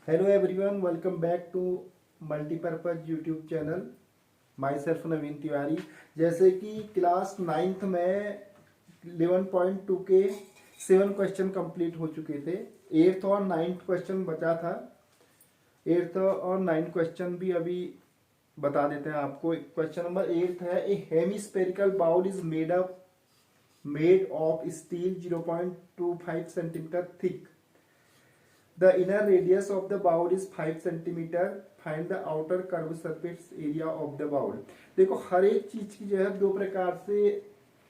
Hello everyone, welcome back to multipurpose YouTube channel. Myself Naveen Tiwari. जैसे कि class ninth में 11.2 के 7 क्वेश्चन कंप्लीट हो चुके थे। एट्थ और नाइन्थ क्वेश्चन बचा था। एट्थ और नाइन्थ क्वेश्चन भी अभी बता देते हैं आपको। क्वेश्चन नंबर 8 है, a hemispherical bowl is made of steel 0.25 centimetre thick. The inner radius of the bowl is 5 centimeter. Find the outer curved surface area of the bowl. देखो, हर एक चीज की जो है दो प्रकार से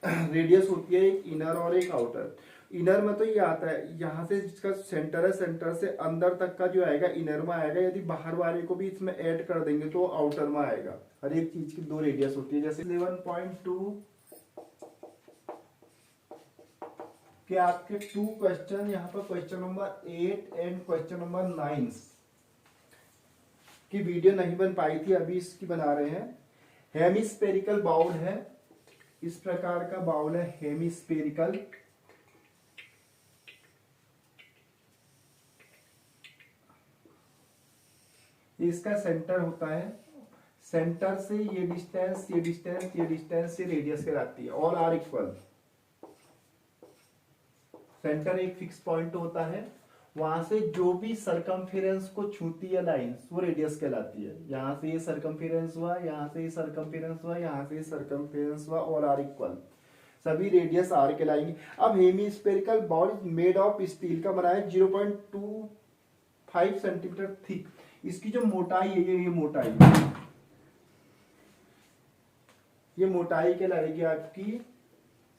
रेडियस होती है, एक इनर और एक आउटर। इनर में तो ये आता है, यहाँ से जिसका सेंटर है, सेंटर से अंदर तक का जो आएगा इनर में आएगा। यदि बाहर वाले को भी इसमें ऐड कर देंगे तो आउटर में आएगा। हर एक चीज की दो रेडियस होती है। जैसे 11.2 कि आपके 2 क्वेश्चन यहाँ पर question number 8 and question number 9 की वीडियो नहीं बन पाई थी, अभी इसकी बना रहे हैं। हेमिस्फेरिकल बाउल है, इस प्रकार का बाउल है हेमिस्फेरिकल। इसका सेंटर होता है, सेंटर से ये डिस्टेंस, ये डिस्टेंस, ये डिस्टेंस, ये रेडियस कहलाती है। All are equal. सेंटर एक फिक्स पॉइंट होता है, वहां से जो भी सरकमफेरेंस को छूती है लाइंस, वो रेडियस कहलाती है। यहां से ये सरकमफेरेंस हुआ, यहां से ये सरकमफेरेंस हुआ, यहां से ये सरकमफेरेंस हुआ, ऑल आर इक्वल, सभी रेडियस आर कहलाएंगे। अब hemispherical bowl made of steel का बना है 0.25 सेंटीमीटर थिक। इसकी जो मोटाई है, ये मोटाई, ये मोटाई कहलाएगी आपकी।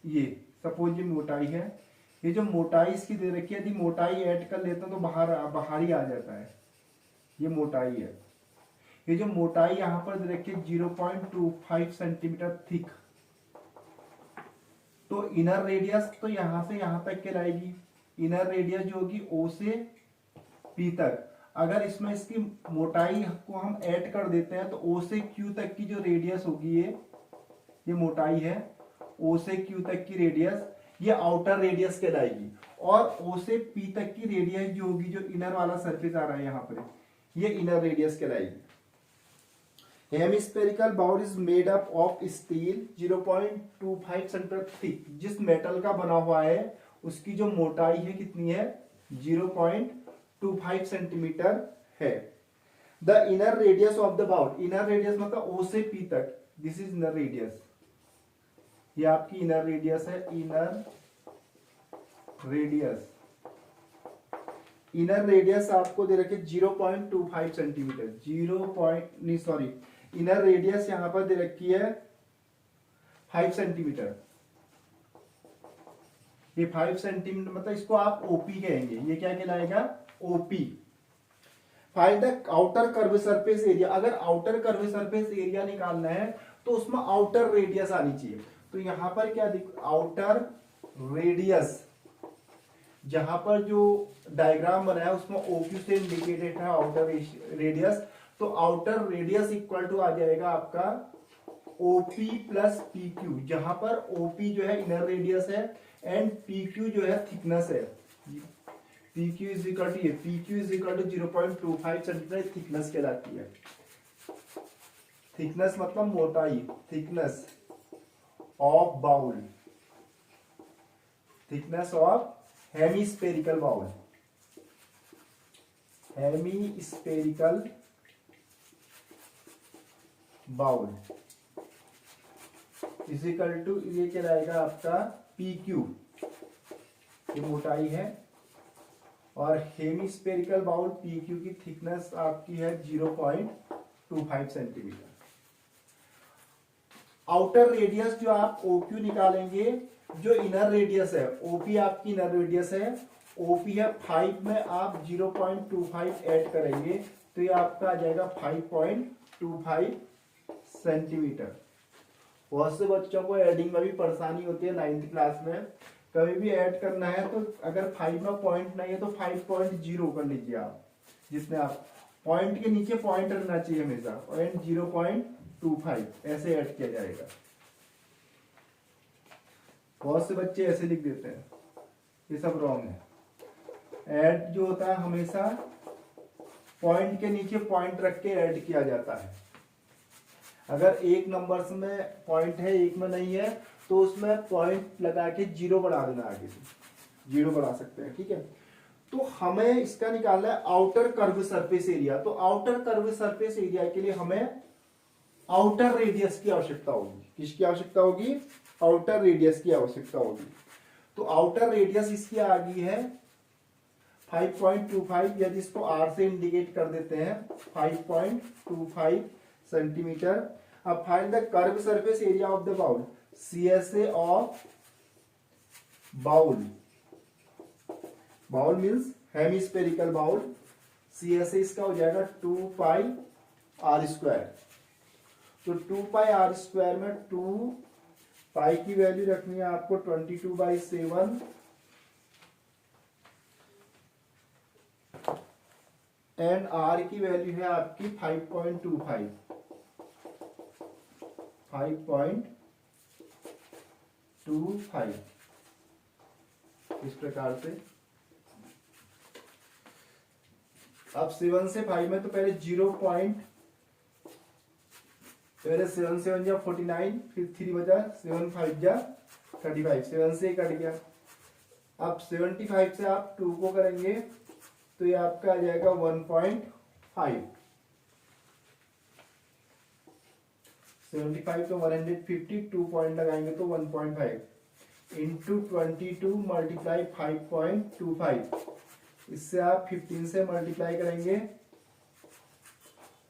ये सपोज ये मोटाई है, ये जो मोटाई इसकी दे रखी है, यदि मोटाई ऐड कर लेते हैं तो बाहर ही आ जाता है। ये मोटाई है। ये जो मोटाई यहां पर दे रखी है 0.25 सेंटीमीटर थिक। तो इनर रेडियस तो यहां से यहां तक कहलाएगी। इनर रेडियस जो होगी ओ से पी तक। अगर इसमें इसकी मोटाई को हम ऐड कर देते हैं तो ओ से क्यू तक की जो रेडियस होगी, ये मोटाई है। ओ से क्यू तक की रेडियस, ये आउटर रेडियस कहलाएगी। और ओ से पी तक की रेडियस जो होगी, जो इनर वाला सरफेस आ रहा है यहां पर, ये इनर रेडियस कहलाएगी। Hemispherical bowl is made up of steel 0.25 centimetre thick. जिस मेटल का बना हुआ है उसकी जो मोटाई है कितनी है, 0.25 सेंटीमीटर है। The inner radius of the bowl, inner radius मतलब ओ से पी तक, दिस इज इनर रेडियस। ये आपकी इनर रेडियस है, इनर रेडियस। इनर रेडियस आपको दे रखे 0.25 सेंटीमीटर, इनर रेडियस यहां पर दे रखी है 5 सेंटीमीटर। ये 5 सेंटीमीटर मतलब इसको आप ओपी कहेंगे। ये क्या कहलाएगा, OP. Find the outer curve surface area. अगर आउटर कर्व सरफेस एरिया निकालना है तो उसमें आउटर रेडियस आनी चाहिए। तो यहां पर क्या आउटर रेडियस, जहां पर जो डायग्राम बनाया उसमें ओक्यू से इंडिकेटेड है आउटर रेडियस। तो आउटर रेडियस इक्वल टू आ जाएगा आपका ओपी प्लस पी क्यू, जहां पर ओपी जो है इनर रेडियस है एंड पी क्यू जो है थिकनेस है। P Q is equal to, P Q is equal to 0.25 centimetre thickness कहलाती है। थिकनेस मतलब मोटाई, thickness of bowl, thickness of hemispherical bowl, hemispherical bowl is equal to, ये कहलाएगा आपका पी क्यू, ये मोटाई है। और हेमिस्फेरिकल बाउल पी क्यू की थिकनेस आपकी है 0.25 सेंटीमीटर। आउटर रेडियस जो आप ओक्यू निकालेंगे, जो इनर रेडियस है ओपी आपकी इनर रेडियस है, ओपी है 5 में आप 0.25 ऐड करेंगे तो ये आपका आ जाएगा 5.25 सेंटीमीटर। बहुत से बच्चों को एडिंग में भी परेशानी होती है 9th क्लास में। कभी भी ऐड करना है तो अगर 5 में पॉइंट नहीं है तो 5.0 कर लीजिए आप। जिसमें आप पॉइंट के नीचे पॉइंट रहना चाहिए हमेशा, और 0.25 ऐसे ऐड किया जाएगा। बहुत से बच्चे ऐसे लिख देते हैं, ये सब रॉन्ग है। ऐड जो होता है हमेशा पॉइंट के नीचे पॉइंट रख के ऐड किया जाता है। अगर एक नंबर्स में पॉइंट है एक में नहीं है तो उसमें पॉइंट लगा के जीरो बढ़ा देना, आगे से जीरो बढ़ा सकते हैं, ठीक है। तो हमें इसका निकालना है आउटर कर्व सरफेस एरिया। तो आउटर कर्व सरफेस एरिया के लिए हमें आउटर रेडियस की आवश्यकता होगी। किसकी आवश्यकता होगी? आउटर रेडियस की आवश्यकता होगी। तो आउटर रेडियस इसकी आ गई है 5.25, यदि इसको r से इंडिकेट कर देते हैं 5.25 सेंटीमीटर। अब find the curve surface area of the bowl. CSA of bowl, bowl means hemispherical bowl, CSA इसका हो जाएगा 2 पाई r स्क्वायर। तो 2 पाई r स्क्वायर में 2 पाई की वैल्यू रखनी है आपको 22/7 एंड r की वैल्यू है आपकी 5.25 इस प्रकार से। अब 7 से 5 में तो पहले 0 पॉइंट, पहले 7 7 जा 49, फिर 3 बजा 7 5 जा 35, 7 से कट गया। अब 75 से आप 2 को करेंगे तो ये आपका आ जाएगा 1.5। 75 तो 150, 2 पॉइंट लगाएंगे तो 1.5 इंटू 22 मल्टीप्लाई 5.25। इससे आप 15 से मल्टीप्लाई करेंगे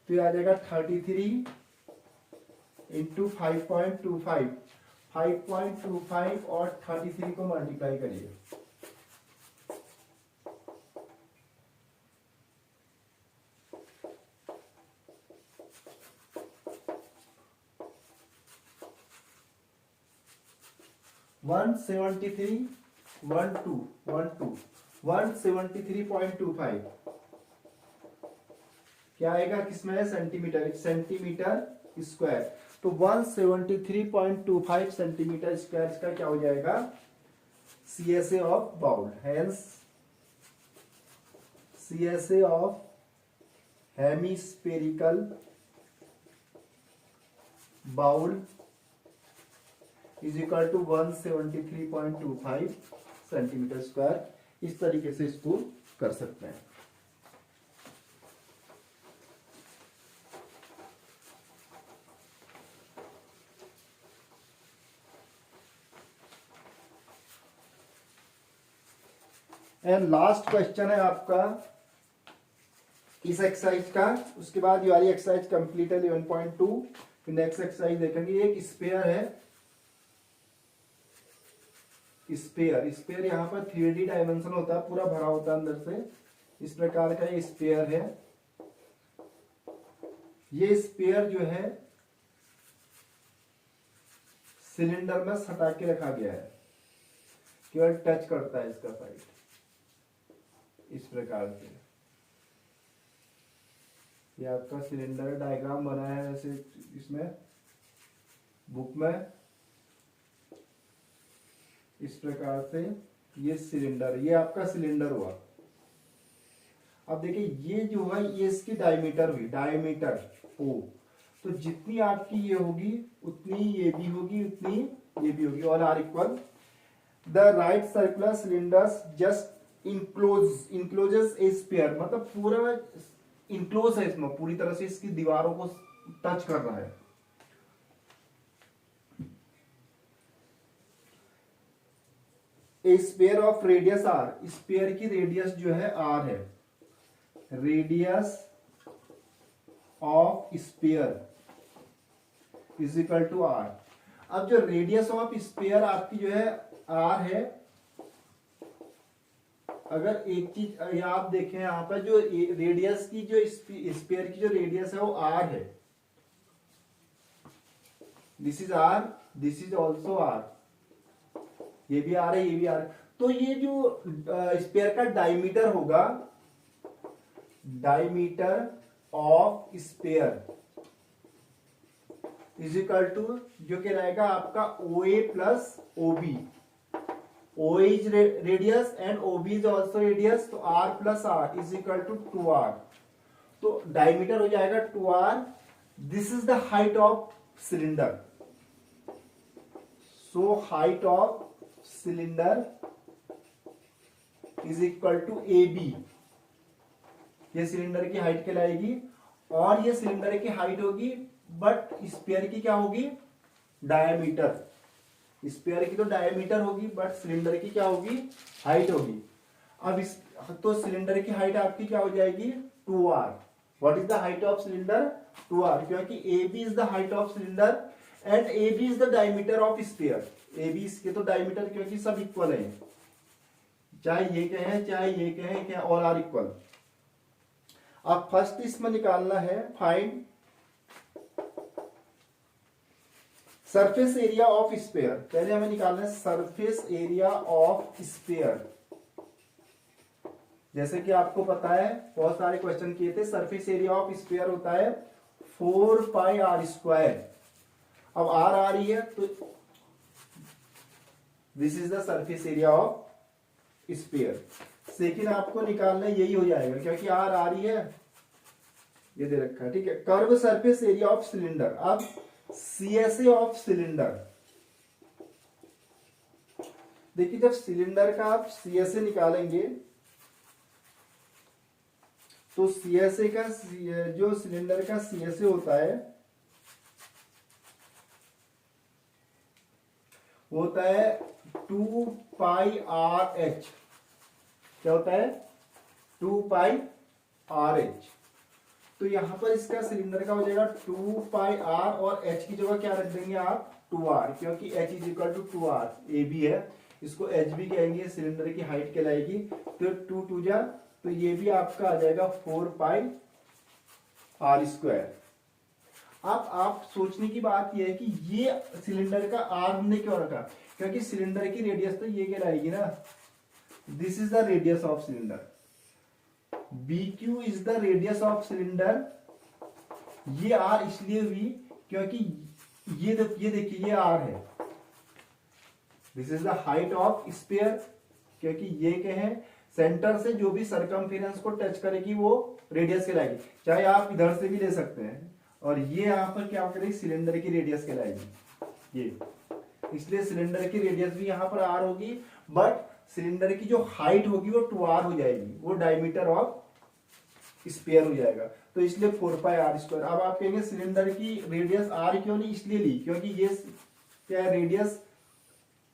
तो ये आ जाएगा 33 इंटू 5.25। 5.25 और 33 को मल्टीप्लाई करिए। वन 173.25 क्या आएगा? किसमें है? Centimetre, centimetre square. तो 173.25 सेंटीमीटर स्क्वायर इसका क्या हो जाएगा? CSA of bowl. Hence CSA of hemispherical bowl is equal to 173.25 centimetre square. इस तरीके से इसको कर सकते हैं। एंड लास्ट क्वेश्चन है आपका इस एक्सरसाइज का। उसके बाद ये वाली एक्सरसाइज कंप्लीट है 11.2। फिर नेक्स्ट एक्सरसाइज देखेंगे। एक स्पेयर है, स्पेयर यहाँ पर 3D डायमेंशन होता है, पूरा भरा होता है अंदर से। इस प्रकार का ये स्पेयर है। ये स्पेयर जो है सिलेंडर में सटा के रखा गया है, केवल टच करता है इसका साइड, इस प्रकार से। ये आपका सिलेंडर डायग्राम बना है वैसे इसमें बुक में, इस प्रकार से। ये सिलेंडर, ये आपका सिलेंडर हुआ। अब देखिए ये जो है ये इसकी डायमीटर हुई, डायमीटर O। तो जितनी आपकी ये होगी उतनी ये भी होगी, उतनी ये भी होगी, और are equal. The right circular cylinders just encloses a sphere, मतलब पूरा इनक्लोज है इसमें, पूरी तरह से इसकी दीवारों को टच कर रहा है। A sphere of radius r, sphere की रेडियस जो है आर है, radius of sphere is equal to r. अब जो रेडियस ऑफ स्पेयर आपकी जो है आर है, अगर एक चीज आप देखें यहाँ पर जो रेडियस की जो स्पेयर की जो रेडियस है वो आर है, this is r, this is also r, ये भी आर है, ये भी आर है। तो ये जो स्पेयर का डायमीटर होगा, diameter of sphere is equal to जो क्या रहेगा आपका OA plus OB। OA is radius and OB is also radius, तो R plus R is equal to 2R। तो डायमीटर हो जाएगा 2r। This is the height of cylinder, so height of cylinder is equal to A B. ये cylinder की height कहलाएगी, और ये cylinder की हाइट होगी, बट स्फीयर की क्या होगी, डायमीटर। स्फीयर की तो डायमीटर होगी, बट सिलेंडर की क्या होगी, हाइट होगी। अब इस तो सिलेंडर की हाइट आपकी क्या हो जाएगी, 2r। What is the height of cylinder, 2r, क्योंकि A B is the height of cylinder and A B is the diameter of sphere. A B इसके तो डायमीटर, क्योंकि सब इक्वल है, चाहे ये कहें चाहे ये कहें, क्या ऑल आर इक्वल। अब फर्स्ट इसमें निकालना है, find surface area of sphere. पहले हमें निकालना है सरफेस एरिया ऑफ स्फीयर। जैसे कि आपको पता है, बहुत सारे क्वेश्चन किए थे, सरफेस एरिया ऑफ स्फीयर होता है 4πr²। अब आर आ रही है तो this is the surface area of sphere. Second आपको निकालना यही हो जाएगा, क्योंकि आर आ रही है, ये दे रखा है, ठीक है। Curve surface area of cylinder. अब सीएसए ऑफ सिलेंडर, देखिए जब सिलेंडर का आप सीएसए निकालेंगे तो सीएसए का जो सिलेंडर का सीएसए होता है होता है 2πrh। क्या होता है, 2πrh। तो यहां पर इसका सिलेंडर का हो जाएगा 2πr, और h की जगह क्या रख देंगे आप, 2r, क्योंकि h is equal to 2r। A B है, इसको एच भी कहेंगे, सिलेंडर की हाइट कहलाएगी। तो 2 2 जा, तो ये भी आपका आ जाएगा 4πr²। अब आप सोचने की बात यह है कि ये सिलेंडर का आर हमने क्यों रखा, क्योंकि सिलेंडर की रेडियस तो ये कहलाएगी ना, this is the radius of cylinder. BQ is the radius of cylinder. ये आर इसलिए हुई क्योंकि ये देखिए ये आर है। This is the height of sphere, क्योंकि ये क्या है, सेंटर से जो भी सरकमफेरेंस को टच करेगी वो रेडियस कहलाएगी। चाहे आप इधर से भी ले सकते हैं, और ये यहां पर क्या करेगी, सिलेंडर की रेडियस कहलाएगी ये। इसलिए सिलेंडर की रेडियस भी यहां पर आर होगी, बट सिलेंडर की जो हाइट होगी वो 2r हो जाएगी, वो डायमीटर ऑफ स्फीयर हो जाएगा। तो इसलिए 4πr²। अब आप कहेंगे सिलेंडर की रेडियस r क्यों नहीं, इसलिए ली क्योंकि ये क्या है, रेडियस,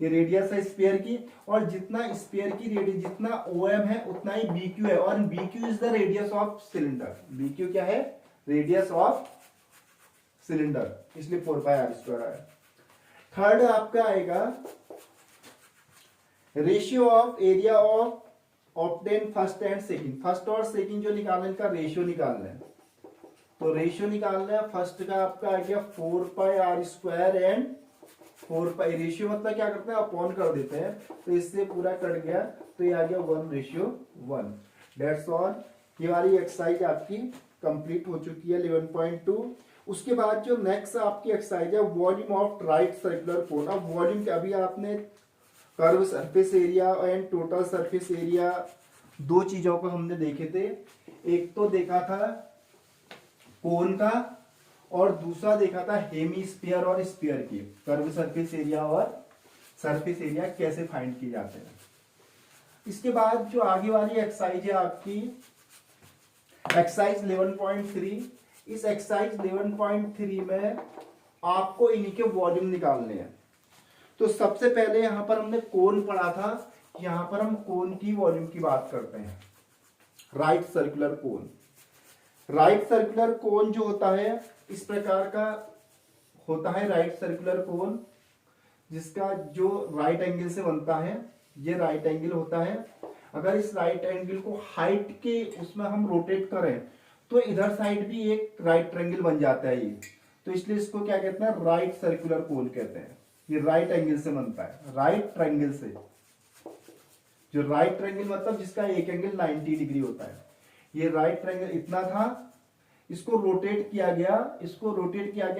ये रेडियस है स्फीयर की, और जितना स्फीयर की रेडियस, जितना OM है उतना ही BQ है, और BQ is the radius of cylinder. BQ क्या है, रेडियस ऑफ सिलेंडर, इसलिए 4πr² है। थर्ड आपका आएगा ratio of area of obtain first and second. First और सेकंड जो निकालना है, इनका रेशियो निकालना है। तो रेशियो निकालना है, फर्स्ट का आपका आ गया 4πr² एंड 4π। रेशियो मतलब क्या करते हैं, अपॉन कर देते हैं, तो इससे पूरा कट गया, तो ये आ गया 1:1। That's all. ये वाली एक्सरसाइज आपकी कंप्लीट हो चुकी है 11.2। उसके बाद जो नेक्स्ट आपकी एक्सरसाइज है, वॉल्यूम ऑफ राइट सर्कुलर कोन। अब वॉल्यूम के अभी आपने curve surface area and total surface area, दो चीजों को हमने देखे थे। एक तो देखा था कोन का, और दूसरा देखा था हेमीस्फीयर और स्फीयर की कर्व सरफेस एरिया और सरफेस एरिया कैसे फाइंड किए जाते हैं। इसके बाद जो आगे वाली एक्सरसाइज है आपकी एक्सरसाइज 11.3। इस एक्सरसाइज 11.3 में आपको इन्हीं के वॉल्यूम निकालने हैं। तो सबसे पहले यहां पर हमने कोन पढ़ा था, यहां पर हम कोन की वॉल्यूम की बात करते हैं। राइट सर्कुलर कोन। राइट सर्कुलर कोन जो होता है इस प्रकार का होता है, राइट सर्कुलर कोन, जिसका जो राइट एंगल से बनता है, ये राइट एंगल होता है। अगर इस राइट एंगल को हाइट के उसमें हम रोटेट करें तो इधर साइड भी एक राइट ट्रायंगल बन जाता है ये, तो इसलिए इसको क्या कहते हैं, राइट सर्कुलर कोन कहते हैं। ये राइट एंगल से बनता है, राइट ट्रायंगल से। जो राइट ट्रायंगल मतलब जिसका एक एंगल 90 डिग्री होता है। ये राइट ट्रायंगल इतना था, इसको रोटेट किया गया,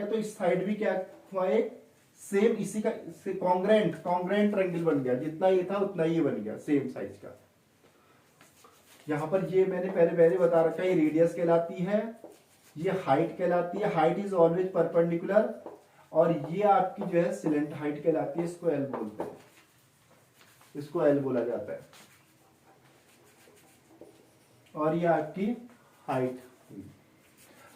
तो इस साइड भी क्या हुआ, एक सेम इसी का कॉन्ग्रेंट ट्रायंगल बन गया। जितना ये था उतना ये बन गया, सेम साइज का। यहाँ पर ये मैंने पहले पहले बता रखा है, ये रेडियस कहलाती है, ये हाइट कहलाती है, हाइट इज ऑलवेज परपेंडिकुलर, और ये आपकी जो है सिलेंट हाइट कहलाती है, इसको एल बोलते हैं, इसको एल बोला जाता है, और ये आपकी height,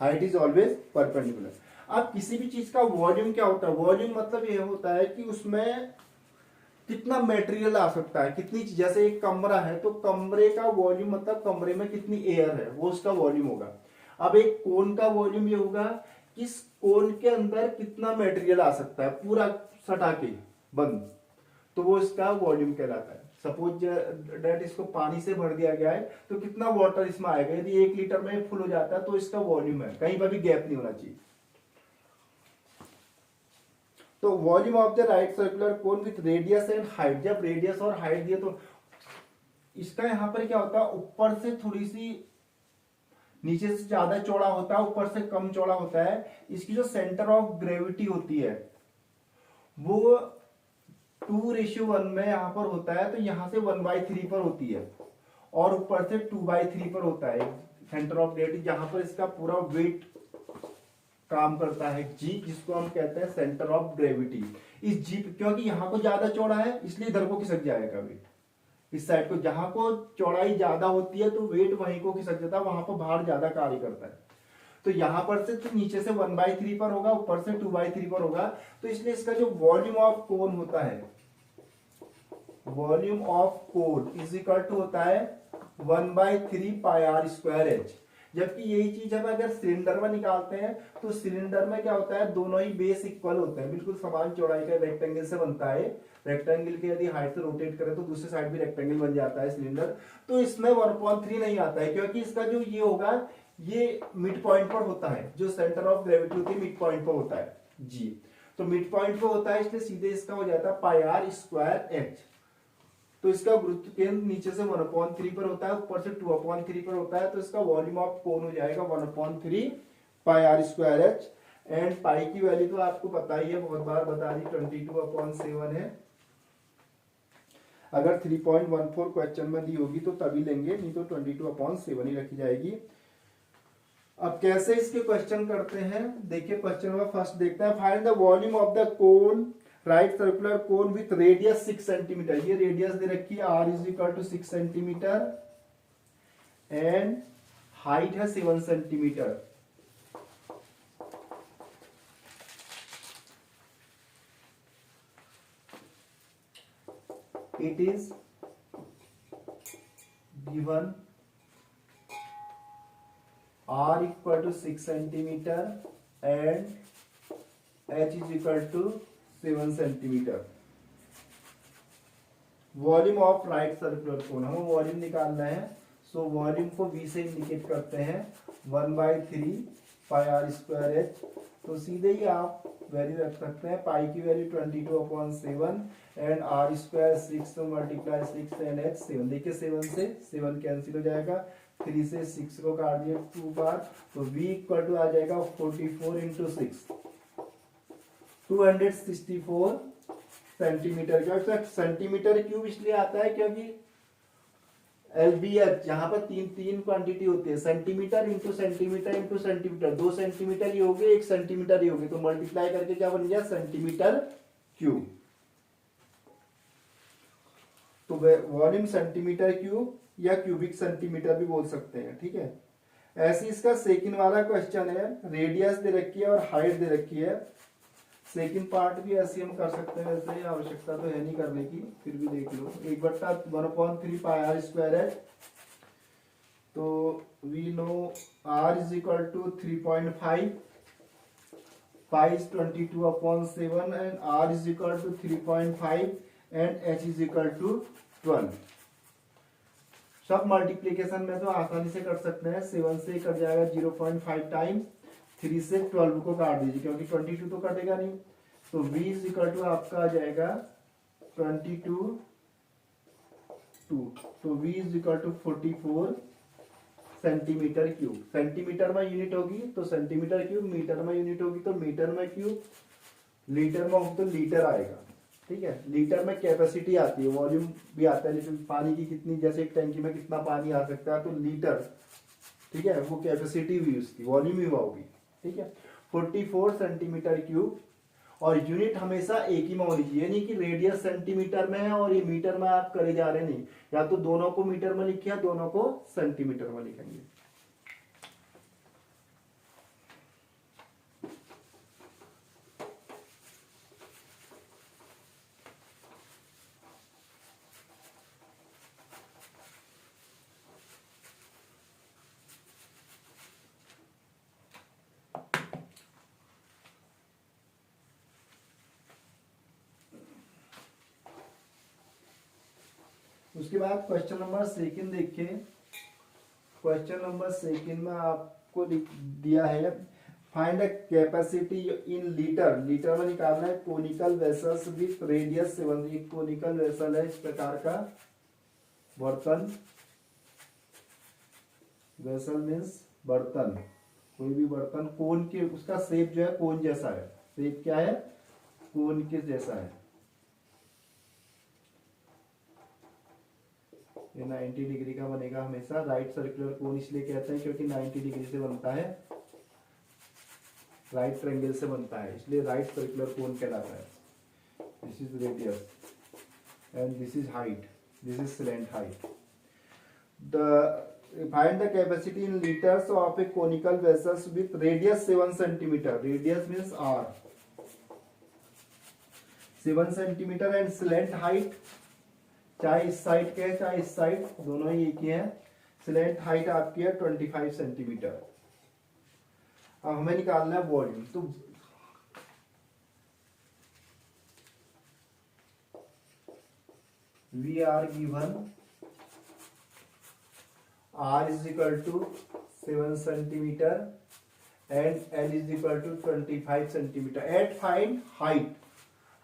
height is always perpendicular. अब किसी भी चीज का वॉल्यूम क्या होता है, वॉल्यूम मतलब ये होता है कि उसमें कितना मटेरियल आ सकता है, कितनी, जैसे एक कमरा है तो कमरे का वॉल्यूम मतलब कमरे में कितनी एयर है वो उसका वॉल्यूम होगा। अब एक कोन का वॉल्यूम ये होगा कि इस कोन के अंदर कितना मटेरियल आ सकता है पूरा सटा के बंद, तो वो इसका वॉल्यूम कहलाता है। सपोज डेट इसको पानी से भर दिया गया है तो कितना वाटर इसमें आएगा, यदि 1 लीटर में फुल हो जाता है तो इसका वॉल्यूम है, कहीं पर भी गैप नहीं होना चाहिए। तो volume of the right circular cone with radius and height, जब रेडियस और हाइट दिए तो इसका यहां पर क्या होता है, ऊपर से थोड़ी सी नीचे से ज्यादा चौड़ा होता है, ऊपर से कम चौड़ा होता है। इसकी जो सेंटर ऑफ ग्रेविटी होती है वो 2:1 में यहां पर होता है, तो यहां से 1/3 पर होती है, और ऊपर से 2/3 पर होता है सेंटर ऑफ ग्रेविटी, जहां पर इसका पूरा वेट काम करता है, जी, जिसको हम कहते हैं सेंटर ऑफ ग्रेविटी। इस जी क्योंकि यहां को ज्यादा चौड़ा है इसलिए इधर को खिसक जाएगा वेट, इस साइड को, जहां को चौड़ाई ज्यादा होती है तो वेट वहीं को खिसक जाता है, वहां पर भार ज्यादा कार्य करता है। तो यहां पर से तो नीचे से 1/3 पर होगा, ऊपर से 2/3 पर होगा, तो इसलिए इसका जो वॉल्यूम ऑफ कोन होता है, volume of cone is equal to होता है 1/3 पाई आर स्क्वायर एच। जबकि यही चीज हम अगर सिलेंडर में निकालते हैं तो सिलेंडर में क्या होता है, दोनों ही बेस इक्वल होते हैं, बिल्कुल समान चौड़ाई का रेक्टेंगल से बनता है। रेक्टेंगल के यदि हाइट से रोटेट करें तो दूसरी साइड भी रेक्टेंगल बन जाता है सिलेंडर। तो इसमें 1/3 नहीं आता है, क्योंकि इसका जो ये होगा ये मिड पॉइंट पर होता है, जो सेंटर ऑफ ग्रेविटी होती है मिड पॉइंट पर होता है जी, तो मिड पॉइंट पर होता है, इसलिए सीधे इसका हो जाता है पाई आर स्क्वायर एच। तो इसका गुरुत्व केंद्र नीचे से 1/3 पर होता है, ऊपर से 2/3 पर होता है, तो इसका वॉल्यूम ऑफ कोन हो जाएगा 1/3 pi are square h. And pi की वैल्यू तो आपको पता ही है, बहुत बार बता दी, 22/7 है। अगर 3.14 क्वेश्चन में दी होगी तो तभी लेंगे, नहीं तो 22/7 ही रखी जाएगी। अब कैसे इसके क्वेश्चन करते हैं, देखिए क्वेश्चन नंबर फर्स्ट देखते हैं। Find the volume of the cone, right circular cone with radius 6 centimetre. ये रेडियस दे रखी है, r is equal to 6 centimetre and height है 7 centimetre. It is given r equal to 6 centimetre and h is equal to 7 centimetre. Volume of right circular cone, हमें volume निकालना है, so volume को v से indicate करते हैं 1/3 pi are square H. तो सीधे ही आप वैल्यू रख सकते हैं, पाई की value 22/7 and r square 6 multiply 6 and h 7। देखिए 7 से 7 कैंसिल हो जाएगा, 3 से 6 को काट दिया 2 बार, तो v इक्वल टू आ जाएगा 44 इंटू 6, 264 सेंटीमीटर का। सेंटीमीटर क्यूब इसलिए आता है क्योंकि एलबीएच यहाँ पर तीन क्वांटिटी होती है, centimetre into centimetre into centimetre, 2 centimetre ही हो गए, 1 सेंटीमीटर ही हो गए, तो मल्टीप्लाई करके क्या बन गया, सेंटीमीटर क्यूब। तो वॉल्यूम सेंटीमीटर क्यूब या क्यूबिक सेंटीमीटर भी बोल सकते हैं, ठीक है। ऐसे इसका सेकंड वाला क्वेश्चन है, रेडियस दे रखी है और हाइट दे रखी है। सेकंड पार्ट भी ऐसे हम कर सकते हैं, वैसे आवश्यकता तो है नहीं करने की, फिर भी देख लो। 1/1/3 पाई आर स्क्वायर है, तो we know r is equal to 3.5, pi is 22/7 and r is equal to 3.5 and h is equal to 12। सब मल्टीप्लीकेशन में तो आसानी से कर सकते हैं, 7 से कट जाएगा 0.5 टाइम, 3 से 12 को काट दीजिए क्योंकि 22 तो कटेगा नहीं, तो v इज इक्वल टू आपका आ जाएगा 22 2, तो v is equal to 44 centimetre cube. Centimetre में यूनिट होगी तो सेंटीमीटर क्यूब, मीटर में यूनिट होगी तो मीटर में क्यूब, लीटर में होगी तो लीटर आएगा। ठीक है। लीटर में कैपेसिटी आती है, वॉल्यूम भी आता है, लेकिन पानी की कितनी, जैसे एक टैंकी में कितना पानी आ सकता है तो लीटर, ठीक है, वो कैपेसिटी हुई उसकी, वॉल्यूम ही हुआ होगी, ठीक है। 44 सेंटीमीटर क्यूब, और यूनिट हमेशा एक ही में होनी चाहिए, नहीं कि रेडियस सेंटीमीटर में है और ये मीटर में आप करे जा रहे, नहीं, या तो दोनों को मीटर में लिखिए, दोनों को सेंटीमीटर में लिखेंगे। उसके बाद क्वेश्चन नंबर सेकंड देखिए। क्वेश्चन नंबर सेकंड में आपको दिया है, find the capacity in litre, litre में निकालना है कोनिकल वेसल्स विथ रेडियस 7, एक कोनिकल वेसल है इस प्रकार का बर्तन, वेसल मीन्स बर्तन, कोई भी बर्तन कोन के, उसका शेप जो है कोन जैसा है, शेप क्या है, कोन के जैसा है, ये 90 डिग्री का बनेगा हमेशा। राइट सर्कुलर कोन इसलिए कहते हैं क्योंकि 90 डिग्री से बनता है, राइट ट्रायंगल से बनता है, इसलिए राइट सर्कुलर कोन कहलाता है। This is radius and this is height, this is slant height. The find the capacity in litres of a conical vessels with radius 7 centimetre, radius means r, 7 centimetre, and slant height, चाहे इस side के है चाहे इस side, दोनों ही एक ही है। Slant height आपकी है 25 सेंटीमीटर। अब हमें निकालना है वॉल्यूम, तो we are given r is equal to 7 centimetre and l is equal to 25 centimetre. At find height,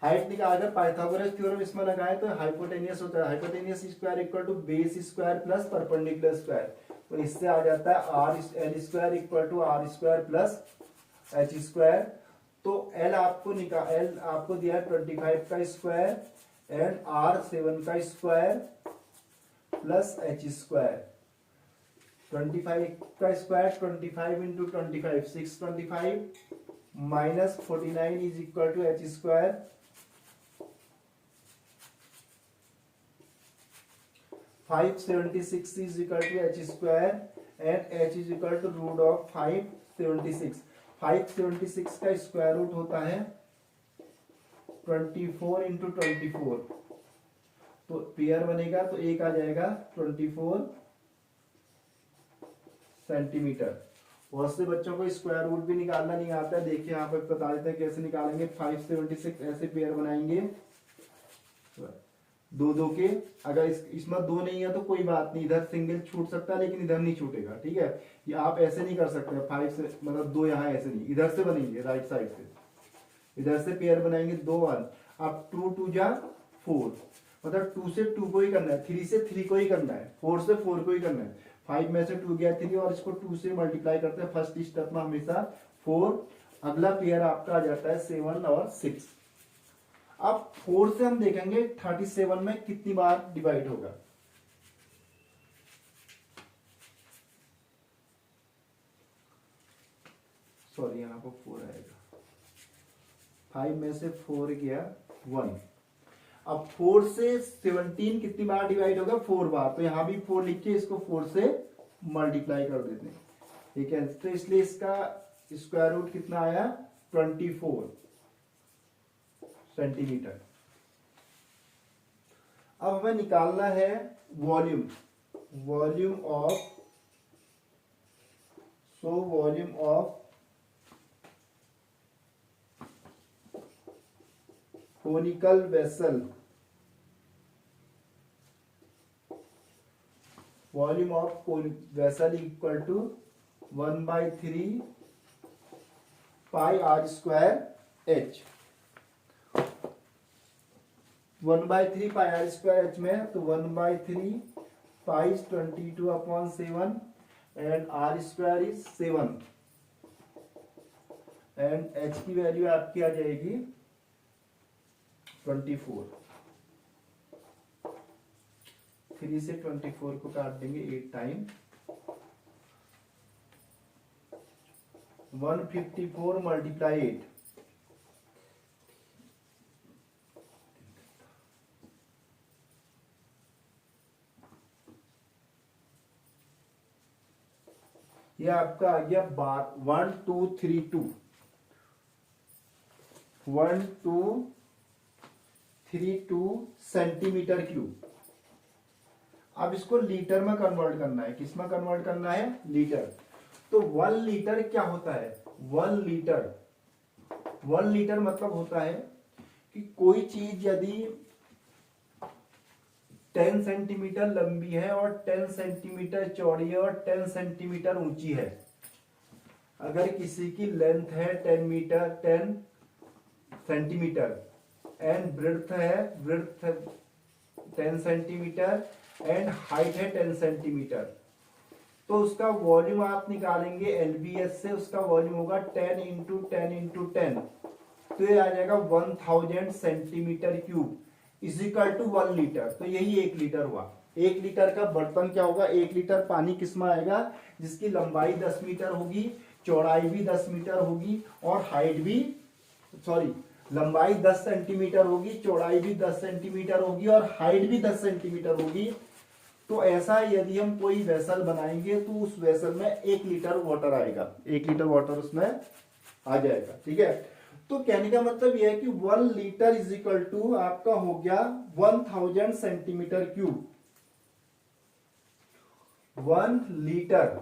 height निकालकर पाइथागोरस थ्योरम इसमें लगाए तो हाइपोटेनियस होता है, hypotenuse square equal to base square plus perpendicular square, तो इससे आ जाता है r l square equal to r square plus h square. तो एल आपको एल आपको दिया है 25 का स्क्वायर एंड आर 7 का स्क्वायर प्लस एच स्क्वायर। 25 का square 25 into 25 625 minus 49 is equal to h square, 576 is equal to h square and h is equal to root of 576। 576 का square root होता है 24 इंटू 24, तो पेयर बनेगा तो एक आ जाएगा 24 सेंटीमीटर। बहुत से बच्चों को स्क्वायर रूट भी निकालना नहीं आता है, देखिए यहाँ पे बता देते हैं कैसे निकालेंगे। 576 ऐसे पेयर बनाएंगे दो दो के, अगर इसमें दो नहीं है तो कोई बात नहीं, इधर सिंगल छूट सकता है लेकिन इधर नहीं छूटेगा, ठीक है। ये आप ऐसे नहीं कर सकते 5 से, मतलब दो यहाँ ऐसे नहीं, इधर से बनेंगे राइट साइड से, इधर से पेयर बनाएंगे 2 1, अब 2 2 जा 4, मतलब 2 से 2 को ही करना है, 3 से 3 को ही करना है, 4 से 4 को ही करना है। 5 में से 2 गया 3 और इसको 2 से मल्टीप्लाई करते हैं फर्स्ट स्टेप में हमेशा 4, अगला पेयर आपका आ जाता है 7 और 6। अब 4 से हम देखेंगे 37 में कितनी बार डिवाइड होगा। सॉरी यहाँ पर 4 आएगा, 5 में से 4 गया 1। अब 4 से 17 कितनी बार डिवाइड होगा, 4 बार, तो यहां भी 4 लिख के इसको 4 से मल्टीप्लाई कर देते हैं, ठीक है। तो इसलिए इसका स्क्वायर रूट कितना आया 24 सेंटीमीटर। अब हमें निकालना है volume, volume of, so volume of conical vessel, volume of vessel equal to 1/3 pi are square h. 1/3 pi are square h में तो 1/3 pi 22/7 and r square is 7 and h की value आपकी आ जाएगी 24, 3 से 24 को काट देंगे 8 टाइम, 154 मल्टीप्लाई 8, ये आपका आ गया 1232, 1232 सेंटीमीटर क्यूब। अब इसको लीटर में कन्वर्ट करना है। किस में कन्वर्ट करना है? लीटर। तो 1 लीटर क्या होता है? 1 लीटर मतलब होता है कि कोई चीज यदि 10 सेंटीमीटर लंबी है और 10 सेंटीमीटर चौड़ी है और 10 सेंटीमीटर ऊंची है, अगर किसी की लेंथ है 10 मीटर 10 सेंटीमीटर एंड ब्रेड्थ है 10 सेंटीमीटर एंड हाइट है 10 सेंटीमीटर, तो उसका वॉल्यूम आप निकालेंगे एलबीएस से, उसका वॉल्यूम होगा 10 इंटू 10 इंटू 10, तो ये आ जाएगा 1000 centimetre cube is equal to 1 litre. तो यही 1 लीटर हुआ। 1 लीटर का बर्तन क्या होगा? 1 लीटर पानी किसमें आएगा? जिसकी लंबाई 10 मीटर होगी, चौड़ाई भी 10 मीटर होगी और हाइट भी, सॉरी, लंबाई 10 सेंटीमीटर होगी, चौड़ाई भी 10 सेंटीमीटर होगी और हाइट भी 10 सेंटीमीटर होगी। तो ऐसा यदि हम कोई वेसल बनाएंगे तो उस वेसल में 1 लीटर वाटर आएगा, 1 लीटर वाटर उसमें आ जाएगा। ठीक है, तो कहने का मतलब यह है कि 1 लीटर इज इक्वल टू आपका हो गया 1000 centimetre cube. 1 litre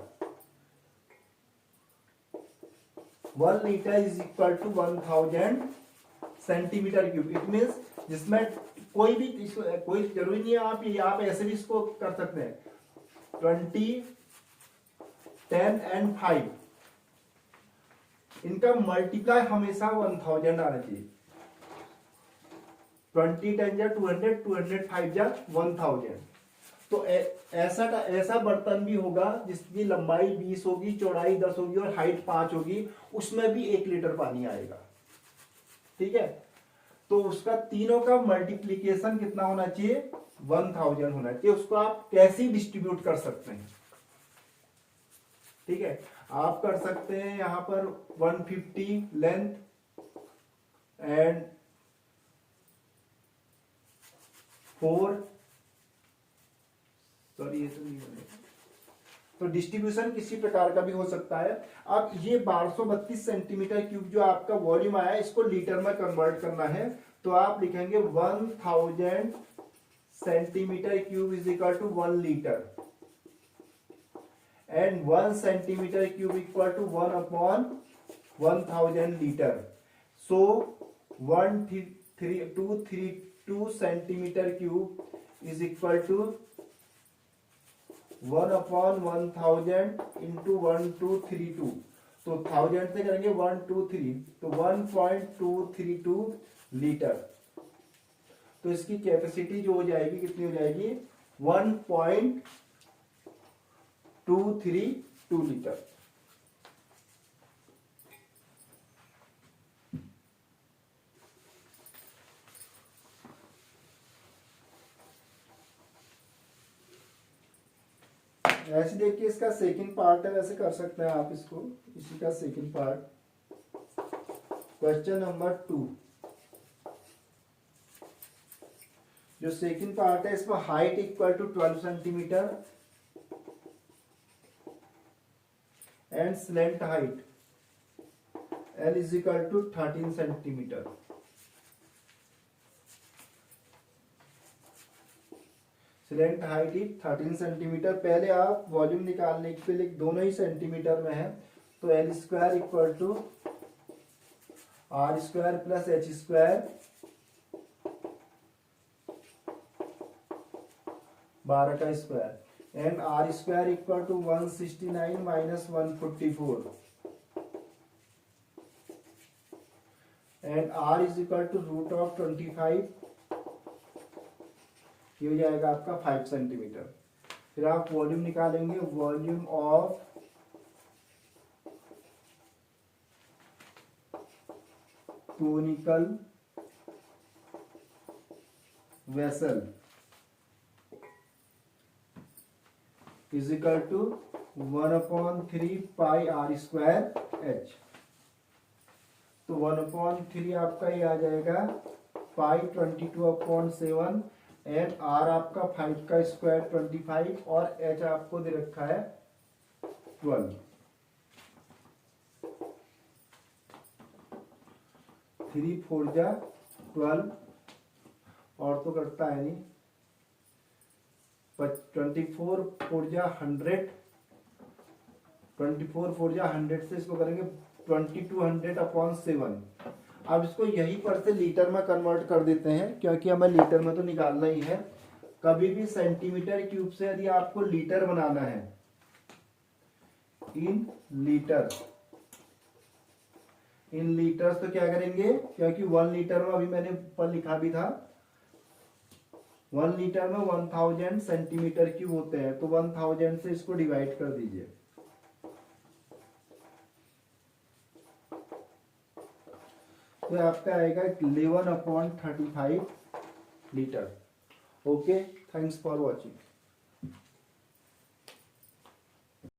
is equal to 1000 centimetre cube. It means जिसमें कोई जरूरी नहीं है, आप ऐसे भी इसको कर सकते हैं 20, 10 एंड 5, इनका मल्टीप्लाई हमेशा 1000 आना चाहिए। 20 10 जा 200, 200 5 जा 1000। तो ऐसा बर्तन भी होगा जिसकी लंबाई 20 होगी, चौड़ाई 10 होगी और हाइट 5 होगी, उसमें भी 1 लीटर पानी आएगा। ठीक है, तो उसका तीनों का मल्टीप्लीकेशन कितना होना चाहिए? 1000 होना चाहिए। उसको आप कैसे डिस्ट्रीब्यूट कर सकते हैं? ठीक है, आप कर सकते हैं यहां पर 150 लेंथ एंड 4, सॉरी ये तो नहीं बनेगा, तो डिस्ट्रीब्यूशन किसी प्रकार का भी हो सकता है। अब ये 1232 सेंटीमीटर क्यूब जो आपका वॉल्यूम आया है, इसको लीटर में कन्वर्ट करना है, तो आप लिखेंगे 1000 centimetre cube is equal to 1 litre and 1 centimetre cube equal to 1 upon 1000 litre. So 1232 centimetre cube is equal to 1 upon 1000 into 1232, तो 1000 से करेंगे 123, तो 1.232 लीटर। तो इसकी कैपेसिटी जो हो जाएगी कितनी हो जाएगी? 1.232 लीटर। ऐसे देखिए, इसका सेकंड पार्ट है, वैसे कर सकते हैं आप इसको, इसी का सेकंड पार्ट, क्वेश्चन नंबर 2। जो सेकंड पार्ट है इसमें height equal to 12 centimetre and slant height L is equal to 13 centimetre. Slant height is 13 centimetre. पहले आप वॉल्यूम निकालने के लिए दोनों ही सेंटीमीटर में है, तो L square equal to R square plus H square 12 का square and R square equal to 169 minus 144 and R is equal to root of 25, ये हो जाएगा आपका 5 सेंटीमीटर। फिर आप वॉल्यूम निकालेंगे, volume of conical vessel is equal to 1/3 pi are square H. तो 1/3 आपका ये आ जाएगा पाई 22/7 एंड आर आपका 5 का स्क्वायर 25 और एच आपको दे रखा है 12। 3 4 जा 12 और तो करता है नहीं, 24 4 जा 100, 24 4 जा 100 से इसको करेंगे 2200/7। अब इसको यहीं पर से लीटर में कन्वर्ट कर देते हैं क्योंकि हमें लीटर में तो निकालना ही है। कभी भी सेंटीमीटर क्यूब से यदि आपको लीटर बनाना है, इन लीटर्स तो क्या करेंगे, क्योंकि 1 लीटर में अभी मैंने ऊपर लिखा भी था 1 लीटर में 1000 सेंटीमीटर क्यूब होते हैं, तो 1000 से इसको डिवाइड कर दीजिए। तो आपका आएगा 11/35 litre. Okay, thanks for watching.